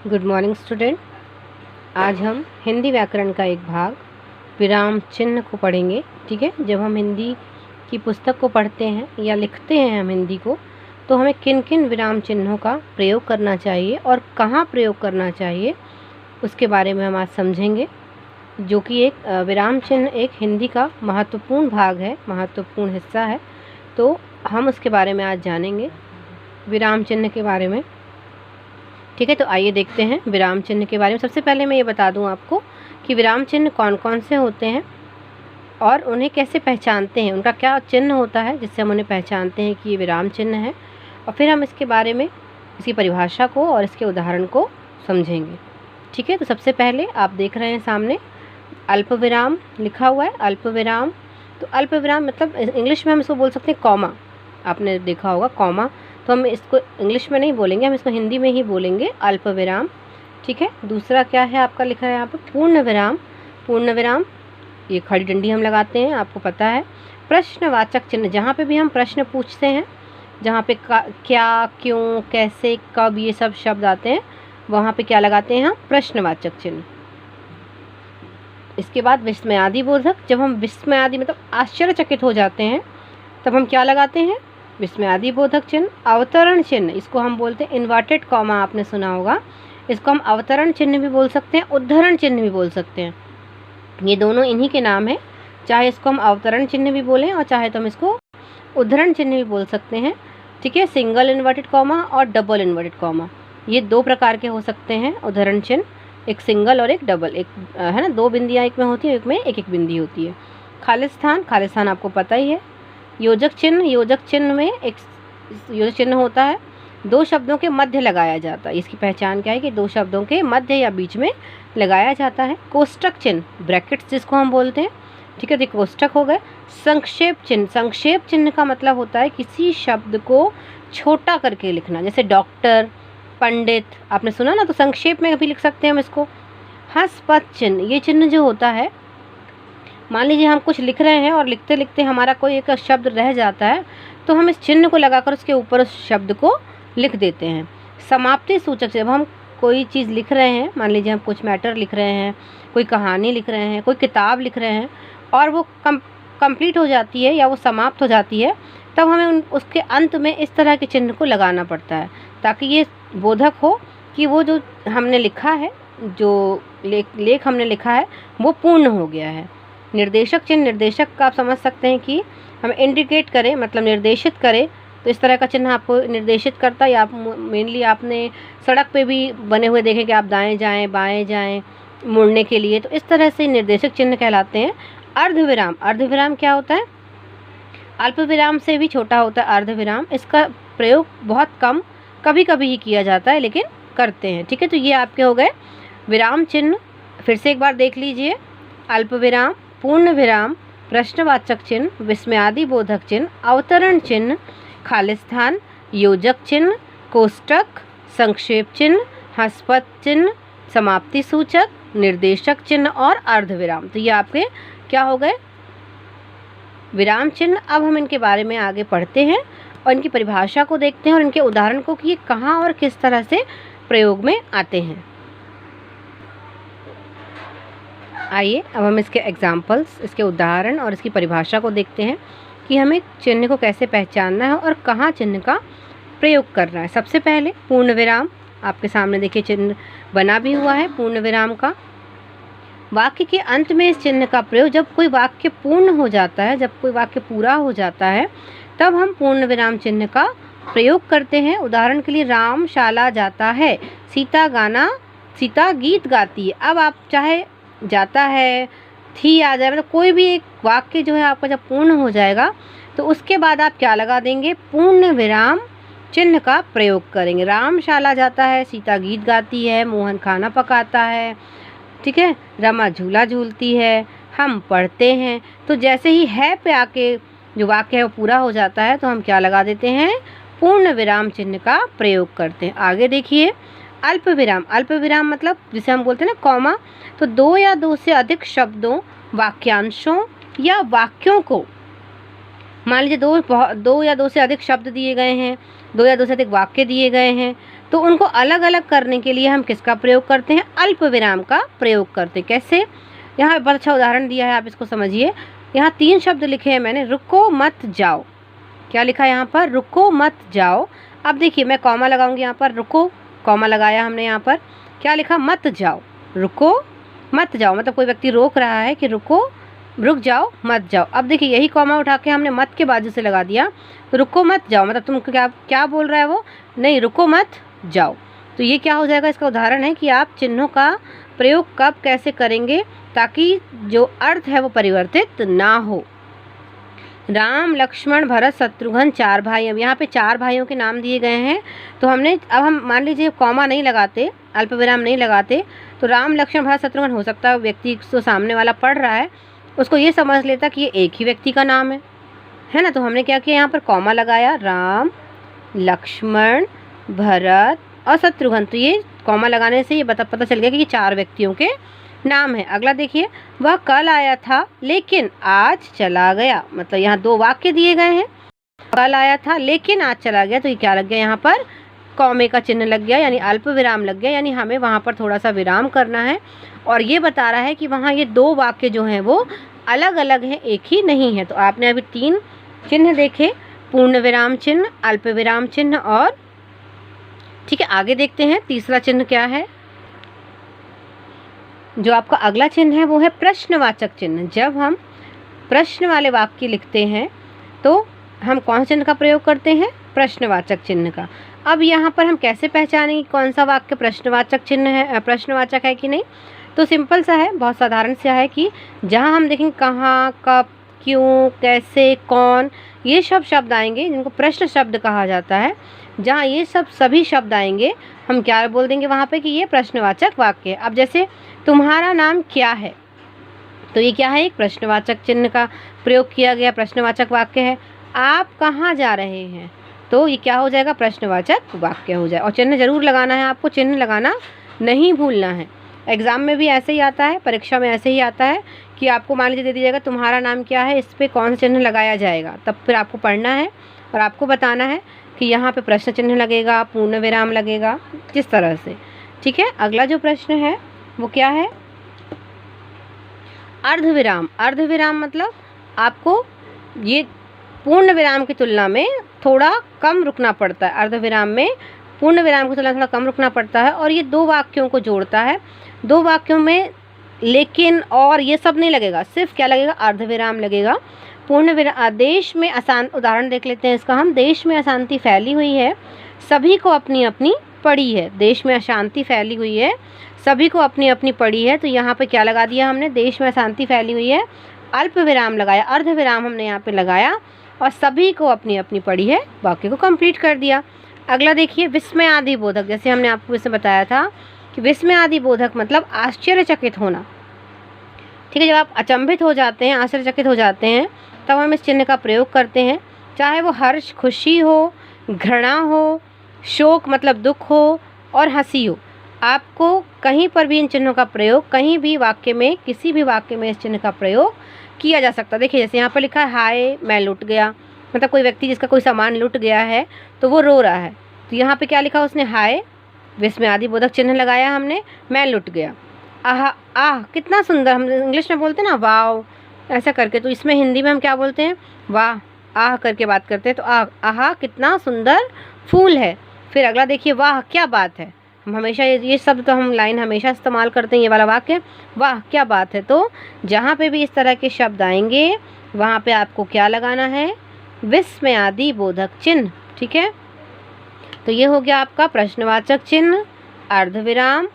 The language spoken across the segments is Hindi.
Good morning student. आज हम हिंदी व्याकरण का एक भाग विराम चिन्ह को पढ़ेंगे। ठीक है, जब हम हिंदी की पुस्तक को पढ़ते हैं या लिखते हैं हम हिंदी को, तो हमें किन किन विराम चिन्हों का प्रयोग करना चाहिए और कहाँ प्रयोग करना चाहिए उसके बारे में हम आज समझेंगे। जो कि एक विराम चिन्ह एक हिंदी का महत्वपूर्ण भाग है, महत्वपूर्ण हिस्सा है। तो हम उसके बारे में आज जानेंगे, विराम चिन्ह के बारे में। ठीक है, तो आइए देखते हैं विराम चिन्ह के बारे में। सबसे पहले मैं ये बता दूं आपको कि विराम चिन्ह कौन कौन से होते हैं और उन्हें कैसे पहचानते हैं, उनका क्या चिन्ह होता है जिससे हम उन्हें पहचानते हैं कि ये विराम चिन्ह है। और फिर हम इसके बारे में, इसकी परिभाषा को और इसके उदाहरण को समझेंगे। ठीक है, तो सबसे पहले आप देख रहे हैं सामने अल्प विराम लिखा हुआ है। अल्प विराम, तो अल्प विराम मतलब इंग्लिश में हम इसको बोल सकते हैं कॉमा। आपने देखा होगा कॉमा, तो हम इसको इंग्लिश में नहीं बोलेंगे, हम इसको हिंदी में ही बोलेंगे अल्प विराम। ठीक है, दूसरा क्या है आपका लिखा है यहाँ पर पूर्ण विराम। पूर्ण विराम ये खड़ी डंडी हम लगाते हैं, आपको पता है। प्रश्नवाचक चिन्ह, जहाँ पे भी हम प्रश्न पूछते हैं, जहाँ पे क्या, क्यों, कैसे, कब ये सब शब्द आते हैं, वहाँ पे क्या लगाते हैं हम? प्रश्नवाचक चिन्ह। इसके बाद विस्मयादि बोधक, जब हम विस्मयादि मतलब आश्चर्यचकित हो जाते हैं तब हम क्या लगाते हैं? विस्मयादि बोधक चिन्ह। अवतरण चिन्ह, इसको हम बोलते हैं इन्वर्टेड कॉमा, आपने सुना होगा। इसको हम अवतरण चिन्ह भी बोल सकते हैं, उद्धरण चिन्ह भी बोल सकते हैं। ये दोनों इन्हीं के नाम हैं। चाहे इसको हम अवतरण चिन्ह भी बोलें और चाहे तो हम इसको उद्धरण चिन्ह भी बोल सकते हैं। ठीक है, सिंगल इन्वर्टेड कॉमा और डबल इन्वर्टेड कॉमा, ये दो प्रकार के हो सकते हैं उद्धरण चिन्ह, एक सिंगल और एक डबल। एक है ना, दो बिंदियाँ एक में होती है, एक में एक एक बिंदी होती है। खालिस्तान, खालिस्तान आपको पता ही है। योजक चिन्ह, योजक चिन्ह में एक योजक चिन्ह होता है, दो शब्दों के मध्य लगाया जाता है। इसकी पहचान क्या है कि दो शब्दों के मध्य या बीच में लगाया जाता है। कोष्टक चिन्ह, ब्रैकेट्स जिसको हम बोलते हैं। ठीक है, तो कोष्टक हो गए। संक्षेप चिन्ह, संक्षेप चिन्ह का मतलब होता है किसी शब्द को छोटा करके लिखना, जैसे डॉक्टर, पंडित, आपने सुना ना, तो संक्षेप में भी लिख सकते हैं हम इसको। हस्तपद चिन्ह, ये चिन्ह जो होता है, मान लीजिए हम कुछ लिख रहे हैं और लिखते लिखते हमारा कोई एक शब्द रह जाता है, तो हम इस चिन्ह को लगाकर उसके ऊपर उस शब्द को लिख देते हैं। समाप्ति सूचक, जब हम कोई चीज़ लिख रहे हैं, मान लीजिए हम कुछ मैटर लिख रहे हैं, कोई कहानी लिख रहे हैं, कोई किताब लिख रहे हैं और वो कंप्लीट हो जाती है या वो समाप्त हो जाती है, तब हमें उसके अंत में इस तरह के चिन्ह को लगाना पड़ता है, ताकि ये बोधक हो कि वो जो हमने लिखा है, जो लेख हमने लिखा है, वो पूर्ण हो गया है। निर्देशक चिन्ह, निर्देशक का आप समझ सकते हैं कि हम इंडिकेट करें, मतलब निर्देशित करें, तो इस तरह का चिन्ह आपको निर्देशित करता है। आप मेनली आपने सड़क पे भी बने हुए देखें कि आप दाएं जाएं, बाएं जाएं, मुड़ने के लिए, तो इस तरह से निर्देशक चिन्ह कहलाते हैं। अर्धविराम, अर्धविराम क्या होता है? अल्प विराम से भी छोटा होता है अर्धविराम। इसका प्रयोग बहुत कम, कभी कभी ही किया जाता है, लेकिन करते हैं। ठीक है, तो ये आपके हो गए विराम चिन्ह। फिर से एक बार देख लीजिए, अल्प विराम, पूर्ण विराम, प्रश्नवाचक चिन्ह, विस्मयादि बोधक चिन्ह, अवतरण चिन्ह, खालिस्तान, योजक चिन्ह, कोष्टक, संक्षेप चिन्ह, हस्तपद चिन्ह, समाप्ति सूचक, निर्देशक चिन्ह और अर्धविराम। तो ये आपके क्या हो गए? विराम चिन्ह। अब हम इनके बारे में आगे पढ़ते हैं और इनकी परिभाषा को देखते हैं और इनके उदाहरण को कि ये कहाँ और किस तरह से प्रयोग में आते हैं। आइए अब हम इसके एग्जाम्पल्स, इसके उदाहरण और इसकी परिभाषा को देखते हैं कि हमें चिन्ह को कैसे पहचानना है और कहाँ चिन्ह का प्रयोग करना है। सबसे पहले पूर्ण विराम, आपके सामने देखिए चिन्ह बना भी हुआ है पूर्ण विराम का। वाक्य के अंत में इस चिन्ह का प्रयोग, जब कोई वाक्य पूर्ण हो जाता है, जब कोई वाक्य पूरा हो जाता है, तब हम पूर्ण विराम चिन्ह का प्रयोग करते हैं। उदाहरण के लिए, राम शाला जाता है, सीता गीत गाती है। अब आप चाहे जाता है, थी आ जाए, मतलब कोई भी एक वाक्य जो है आपका जब पूर्ण हो जाएगा, तो उसके बाद आप क्या लगा देंगे? पूर्ण विराम चिन्ह का प्रयोग करेंगे। राम शाला जाता है, सीता गीत गाती है, मोहन खाना पकाता है, ठीक है, रमा झूला झूलती है, हम पढ़ते हैं। तो जैसे ही है पे आके जो वाक्य है वो पूरा हो जाता है, तो हम क्या लगा देते हैं? पूर्ण विराम चिन्ह का प्रयोग करते हैं। आगे देखिए, अल्प विराम। अल्प विराम मतलब जिसे हम बोलते हैं ना कॉमा, तो दो या दो से अधिक शब्दों, वाक्यांशों या वाक्यों को, मान लीजिए दो या दो से अधिक शब्द दिए गए हैं, दो या दो से अधिक वाक्य दिए गए हैं, तो उनको अलग अलग करने के लिए हम किसका प्रयोग करते हैं? अल्प विराम का प्रयोग करते हैं। कैसे? यहाँ बहुत अच्छा उदाहरण दिया है, आप इसको समझिए। यहाँ 3 शब्द लिखे हैं मैंने, रुको मत जाओ। क्या लिखा है यहाँ पर? रुको मत जाओ। अब देखिए मैं कॉमा लगाऊंगी यहाँ पर, रुको कॉमा लगाया हमने यहाँ पर, क्या लिखा? मत जाओ। रुको मत जाओ मतलब कोई व्यक्ति रोक रहा है कि रुको, रुक जाओ, मत जाओ। अब देखिए यही कॉमा उठा के हमने मत के बाजू से लगा दिया, तो रुको मत जाओ मतलब तुम क्या क्या बोल रहा है वो? नहीं, रुको मत जाओ। तो ये क्या हो जाएगा? इसका उदाहरण है कि आप चिन्हों का प्रयोग कब कैसे करेंगे ताकि जो अर्थ है वो परिवर्तित ना हो। राम, लक्ष्मण, भरत, शत्रुघ्न 4 भाई। अब यहाँ पे 4 भाइयों के नाम दिए गए हैं, तो हमने अब हम मान लीजिए कॉमा नहीं लगाते, अल्प विराम नहीं लगाते, तो राम, लक्ष्मण, भरत, शत्रुघ्न हो सकता है व्यक्ति जो सामने वाला पढ़ रहा है उसको ये समझ लेता कि ये एक ही व्यक्ति का नाम है ना। तो हमने क्या किया? यहाँ पर कॉमा लगाया, राम, लक्ष्मण, भरत और शत्रुघ्न। तो ये कॉमा लगाने से ये पता चल गया कि ये 4 व्यक्तियों के नाम है। अगला देखिए, वह कल आया था लेकिन आज चला गया। मतलब यहाँ 2 वाक्य दिए गए हैं, कल आया था लेकिन आज चला गया। तो ये क्या लग गया? यहाँ पर कॉमे का चिन्ह लग गया, यानी अल्प विराम लग गया, यानी हमें वहाँ पर थोड़ा सा विराम करना है। और ये बता रहा है कि वहाँ ये 2 वाक्य जो हैं वो अलग अलग हैं, एक ही नहीं है। तो आपने अभी 3 चिन्ह देखे, पूर्ण विराम चिन्ह, अल्प विराम चिन्ह और ठीक है। आगे देखते हैं तीसरा चिन्ह क्या है। जो आपका अगला चिन्ह है वो है प्रश्नवाचक चिन्ह। जब हम प्रश्न वाले वाक्य लिखते हैं तो हम कौन चिन्ह का प्रयोग करते हैं? प्रश्नवाचक चिन्ह का। अब यहाँ पर हम कैसे पहचानेंगे कौन सा वाक्य प्रश्नवाचक चिन्ह है, प्रश्नवाचक है कि नहीं? तो सिंपल सा है, बहुत साधारण सा है कि जहाँ हम देखेंगे कहाँ, कब, क्यों, कैसे, कौन, ये सब शब्द आएंगे जिनको प्रश्न शब्द कहा जाता है। जहाँ ये सब सभी शब्द आएंगे हम क्या बोल देंगे वहाँ पे कि ये प्रश्नवाचक वाक्य है। अब जैसे तुम्हारा नाम क्या है, तो ये क्या है? एक प्रश्नवाचक चिन्ह का प्रयोग किया गया, प्रश्नवाचक वाक्य है। आप कहाँ जा रहे हैं, तो ये क्या हो जाएगा? प्रश्नवाचक वाक्य हो जाए। और चिन्ह जरूर लगाना है आपको, चिन्ह लगाना नहीं भूलना है। एग्ज़ाम में भी ऐसे ही आता है, परीक्षा में ऐसे ही आता है कि आपको मान लीजिए दे दीजिएगा तुम्हारा नाम क्या है, इस पर कौन सा चिन्ह लगाया जाएगा, तब फिर आपको पढ़ना है और आपको बताना है कि यहाँ पे प्रश्न चिन्ह लगेगा, पूर्ण विराम लगेगा, जिस तरह से। ठीक है। अगला जो प्रश्न है वो क्या है? अर्धविराम। अर्धविराम मतलब आपको ये पूर्ण विराम की तुलना में थोड़ा कम रुकना पड़ता है। अर्धविराम में पूर्ण विराम की तुलना थोड़ा कम रुकना पड़ता है और ये 2 वाक्यों को जोड़ता है। 2 वाक्यों में लेकिन और ये सब नहीं लगेगा, सिर्फ क्या लगेगा? अर्धविराम लगेगा। पूर्ण विराम। देश में उदाहरण देख लेते हैं इसका हम। देश में अशांति फैली हुई है, सभी को अपनी अपनी पड़ी है। देश में अशांति फैली हुई है, सभी को अपनी अपनी पड़ी है। तो यहाँ पे क्या लगा दिया हमने? देश में अशांति फैली हुई है, अल्प विराम लगाया, अर्धविराम हमने यहाँ पे लगाया और सभी को अपनी अपनी पड़ी है, वाक्य को कंप्लीट कर दिया। अगला देखिए, विस्मय आदि बोधक। जैसे हमने आपको इसमें बताया था कि विस्मय आदि बोधक मतलब आश्चर्यचकित होना। ठीक है। जब आप अचंभित हो जाते हैं, आश्चर्यचकित हो जाते हैं, तब हम इस चिन्ह का प्रयोग करते हैं। चाहे वो हर्ष, खुशी हो, घृणा हो, शोक मतलब दुख हो और हंसी हो, आपको कहीं पर भी इन चिन्हों का प्रयोग, कहीं भी वाक्य में, किसी भी वाक्य में इस चिन्ह का प्रयोग किया जा सकता है। देखिए जैसे यहाँ पर लिखा है हाय मैं लुट गया, मतलब कोई व्यक्ति जिसका कोई सामान लुट गया है तो वो रो रहा है, तो यहाँ पे क्या लिखा उसने? हाय, विस्मय आदि बोधक चिन्ह लगाया हमने, मैं लुट गया। आह, आह कितना सुंदर, हम इंग्लिश में बोलते हैं ना वाव, ऐसा करके, तो इसमें हिंदी में हम क्या बोलते हैं? वाह, आह करके बात करते हैं। तो आह कितना सुंदर फूल है। फिर अगला देखिए, वाह क्या बात है। हम हमेशा ये शब्द तो हम लाइन हमेशा इस्तेमाल करते हैं, ये वाला वाक्य, वाह क्या बात है। तो जहाँ पे भी इस तरह के शब्द आएंगे वहाँ पे आपको क्या लगाना है? विस्मय आदि बोधक चिन्ह। ठीक है। तो ये हो गया आपका प्रश्नवाचक चिन्ह, अर्धविराम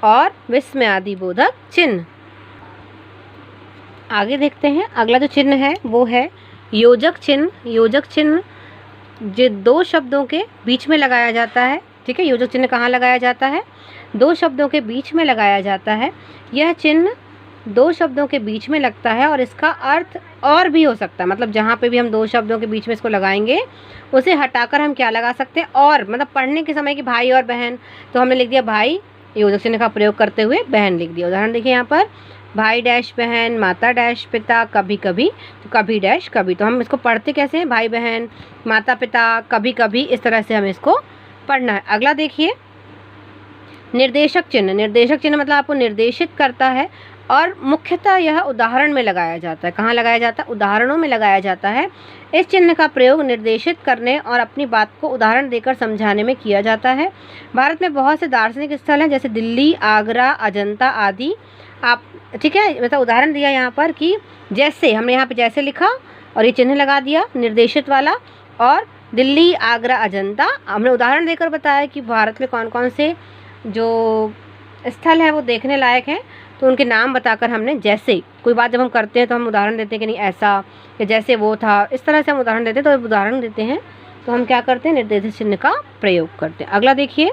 और विस्मय आदि बोधक चिन्ह। आगे देखते हैं, अगला जो चिन्ह है वो है योजक चिन्ह। योजक चिन्ह जो 2 शब्दों के बीच में लगाया जाता है। ठीक है। योजक चिन्ह कहाँ लगाया जाता है? 2 शब्दों के बीच में लगाया जाता है। यह चिन्ह 2 शब्दों के बीच में लगता है और इसका अर्थ और भी हो सकता है। मतलब जहाँ पे भी हम 2 शब्दों के बीच में इसको लगाएंगे उसे हटाकर हम क्या लगा सकते हैं? और, मतलब पढ़ने के समय कि भाई और बहन, तो हमने लिख दिया भाई, योजक चिन्ह का प्रयोग करते हुए बहन लिख दिया। उदाहरण देखिए यहाँ पर, भाई डैश बहन, माता डैश पिता, कभी कभी, तो कभी डैश कभी। तो हम इसको पढ़ते कैसे हैं? भाई बहन, माता पिता, कभी कभी, इस तरह से हम इसको पढ़ना है। अगला देखिए, निर्देशक चिन्ह। निर्देशक चिन्ह मतलब आपको निर्देशित करता है और मुख्यतः यह उदाहरण में लगाया जाता है। कहाँ लगाया जाता है? उदाहरणों में लगाया जाता है। इस चिन्ह का प्रयोग निर्देशित करने और अपनी बात को उदाहरण देकर समझाने में किया जाता है। भारत में बहुत से दार्शनिक स्थल हैं, जैसे दिल्ली, आगरा, अजंता आदि। आप ठीक है, मतलब उदाहरण दिया यहाँ पर कि जैसे, हमने यहाँ पे जैसे लिखा और ये चिन्ह लगा दिया निर्देशित वाला, और दिल्ली, आगरा, अजंता हमने उदाहरण देकर बताया कि भारत में कौन कौन से जो स्थल है वो देखने लायक हैं, तो उनके नाम बताकर हमने, जैसे कोई बात जब हम करते हैं तो हम उदाहरण देते हैं कि नहीं ऐसा, या जैसे वो था, इस तरह से हम उदाहरण देते हैं। तो उदाहरण देते हैं तो हम क्या करते हैं? निर्देशित चिन्ह का प्रयोग करते हैं। अगला देखिए,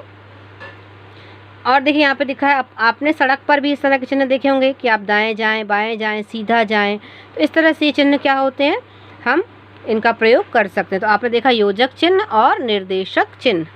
और देखिए यहाँ पे दिखा है, आपने सड़क पर भी इस तरह के चिन्ह देखे होंगे कि आप दाएं जाएं, बाएं जाएं, सीधा जाएं। तो इस तरह से ये चिन्ह क्या होते हैं, हम इनका प्रयोग कर सकते हैं। तो आपने देखा योजक चिन्ह और निर्देशक चिन्ह।